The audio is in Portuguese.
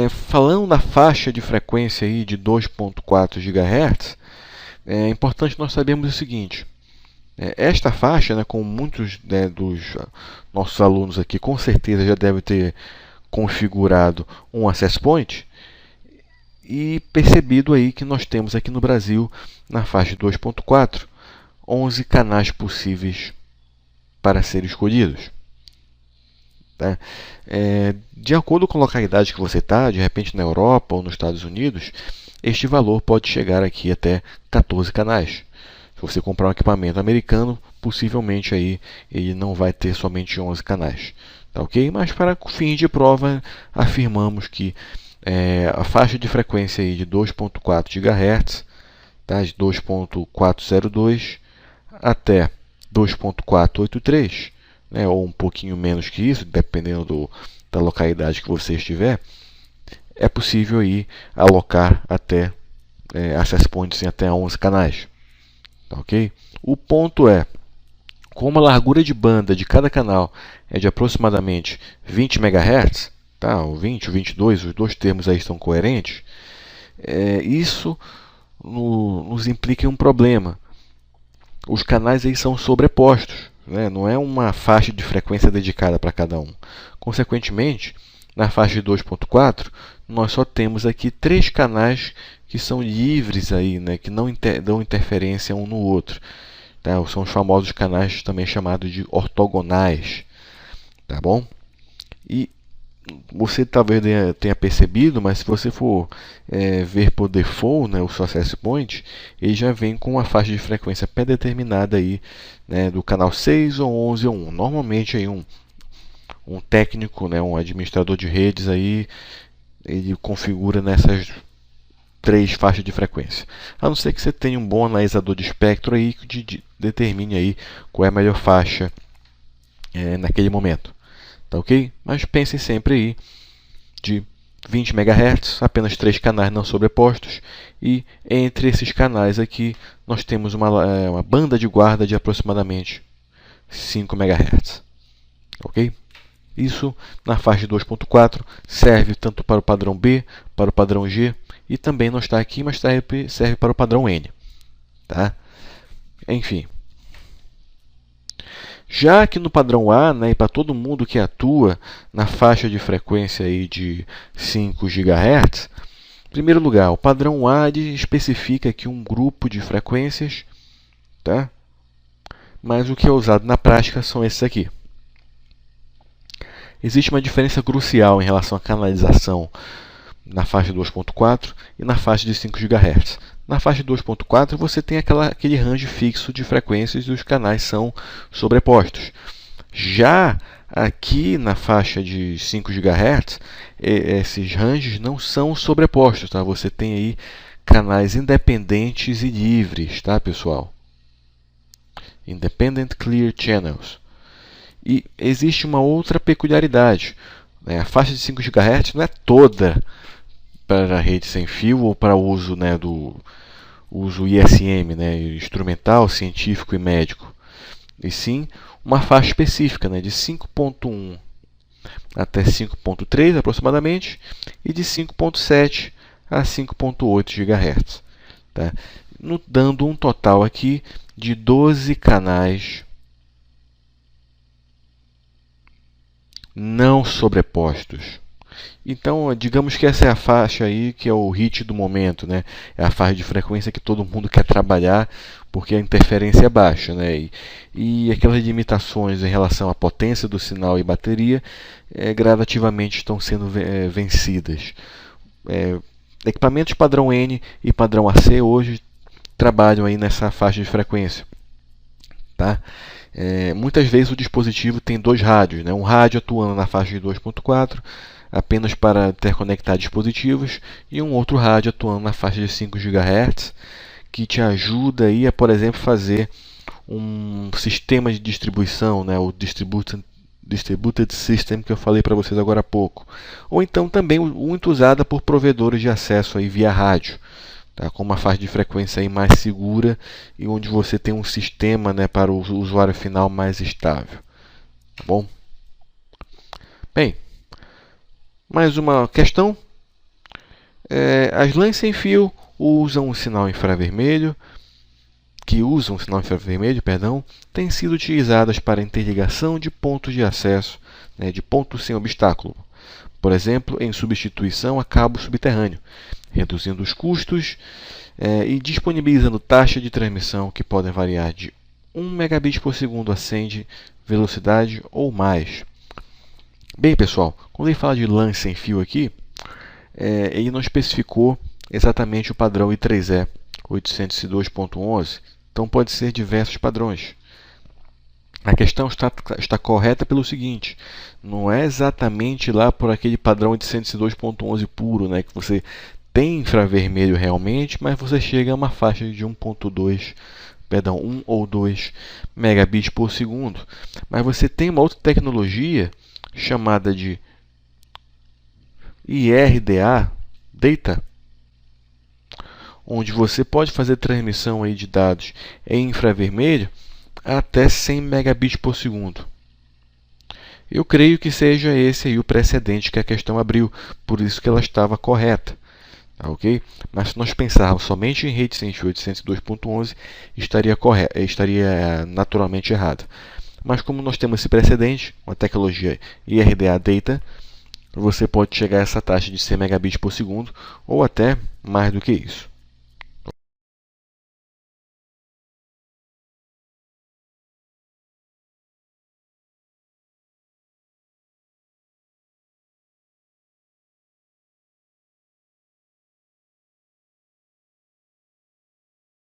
Falando da faixa de frequência aí de 2.4 GHz, é importante nós sabermos o seguinte: esta faixa, né, como muitos, né, dos nossos alunos aqui com certeza já devem ter configurado um access point e percebido aí que nós temos aqui no Brasil, na faixa de 2.4, 11 canais possíveis para serem escolhidos. Tá? De acordo com a localidade que você está, de repente na Europa ou nos Estados Unidos, este valor pode chegar aqui até 14 canais. Se você comprar um equipamento americano, possivelmente aí ele não vai ter somente 11 canais. Tá ok? Mas para fim de prova, afirmamos que a faixa de frequência aí de 2.4 GHz, tá? De 2.402 até 2.483, né, ou um pouquinho menos que isso, dependendo da localidade que você estiver, é possível aí alocar até access points em até 11 canais. Ok? O ponto é, como a largura de banda de cada canal é de aproximadamente 20 MHz, tá? O 20, o 22, os dois termos aí estão coerentes, isso nos implica em um problema. Os canais aí são sobrepostos, né? Não é uma faixa de frequência dedicada para cada um. Consequentemente, na faixa de 2.4, nós só temos aqui 3 canais que são livres aí, né? Que não dão interferência um no outro. Tá? São os famosos canais também chamados de ortogonais. Tá bom? E você talvez tenha percebido, mas se você for ver por default, né, o seu access point, ele já vem com uma faixa de frequência pré-determinada aí, né, do canal 6 ou 11 ou 1. Normalmente aí um técnico, né, um administrador de redes aí, ele configura nessas 3 faixas de frequência. A não ser que você tenha um bom analisador de espectro aí que determine aí qual é a melhor faixa naquele momento. Tá ok? Mas pensem sempre aí de 20 MHz, apenas 3 canais não sobrepostos, e entre esses canais aqui nós temos uma banda de guarda de aproximadamente 5 MHz. Ok? Isso na faixa de 2.4 serve tanto para o padrão B, para o padrão G, e também não está aqui, mas serve para o padrão N. Tá? Enfim. Já que no padrão A, né, e para todo mundo que atua na faixa de frequência aí de 5 GHz, em primeiro lugar, o padrão A especifica aqui um grupo de frequências, tá? Mas o que é usado na prática são esses aqui. Existe uma diferença crucial em relação à canalização na faixa de 2.4 e na faixa de 5 GHz. Na faixa de 2.4 você tem aquele range fixo de frequências e os canais são sobrepostos. Já aqui na faixa de 5 GHz, esses ranges não são sobrepostos. Tá? Você tem aí canais independentes e livres, tá, pessoal? Independent Clear Channels. E existe uma outra peculiaridade. A faixa de 5 GHz não é toda para a rede sem fio ou para o uso, né, do uso ISM, né, instrumental, científico e médico. E sim uma faixa específica, né, de 5.1 até 5.3 aproximadamente e de 5.7 a 5.8 GHz. Tá? Dando um total aqui de 12 canais não sobrepostos. Então, digamos que essa é a faixa aí que é o hit do momento, né? É a faixa de frequência que todo mundo quer trabalhar porque a interferência é baixa, né? E aquelas limitações em relação à potência do sinal e bateria gradativamente estão sendo vencidas. Equipamentos padrão N e padrão AC hoje trabalham aí nessa faixa de frequência, tá? Muitas vezes o dispositivo tem 2 rádios, né? Um rádio atuando na faixa de 2.4 apenas para interconectar dispositivos e um outro rádio atuando na faixa de 5 GHz que te ajuda aí a, por exemplo, fazer um sistema de distribuição, né? O Distributed System que eu falei para vocês agora há pouco. Ou então também muito usada por provedores de acesso aí via rádio. Tá, com uma faixa de frequência aí mais segura e onde você tem um sistema, né, para o usuário final mais estável. Tá bom? Bem, Mais uma questão. As lãs sem fio usam o sinal infravermelho, têm sido utilizadas para interligação de pontos de acesso, de pontos sem obstáculo, por exemplo, em substituição a cabo subterrâneo, reduzindo os custos e disponibilizando taxa de transmissão que podem variar de 1 megabit por segundo a 100 de velocidade ou mais. Bem, pessoal, quando ele fala de LAN sem fio aqui, ele não especificou exatamente o padrão I3E 802.11, então pode ser diversos padrões. A questão está correta pelo seguinte: não é exatamente lá por aquele padrão 802.11 puro, que você tem infravermelho realmente, mas você chega a uma faixa de 1 ou 2 megabits por segundo. Mas você tem uma outra tecnologia chamada de IRDA, Data, onde você pode fazer transmissão aí de dados em infravermelho até 100 megabits por segundo. Eu creio que seja esse aí o precedente que a questão abriu, por isso que ela estava correta. Ok? Mas se nós pensarmos somente em rede sem fio 802.11, estaria naturalmente errado. Mas como nós temos esse precedente, uma tecnologia IRDA Data, você pode chegar a essa taxa de 100 megabits por segundo ou até mais do que isso.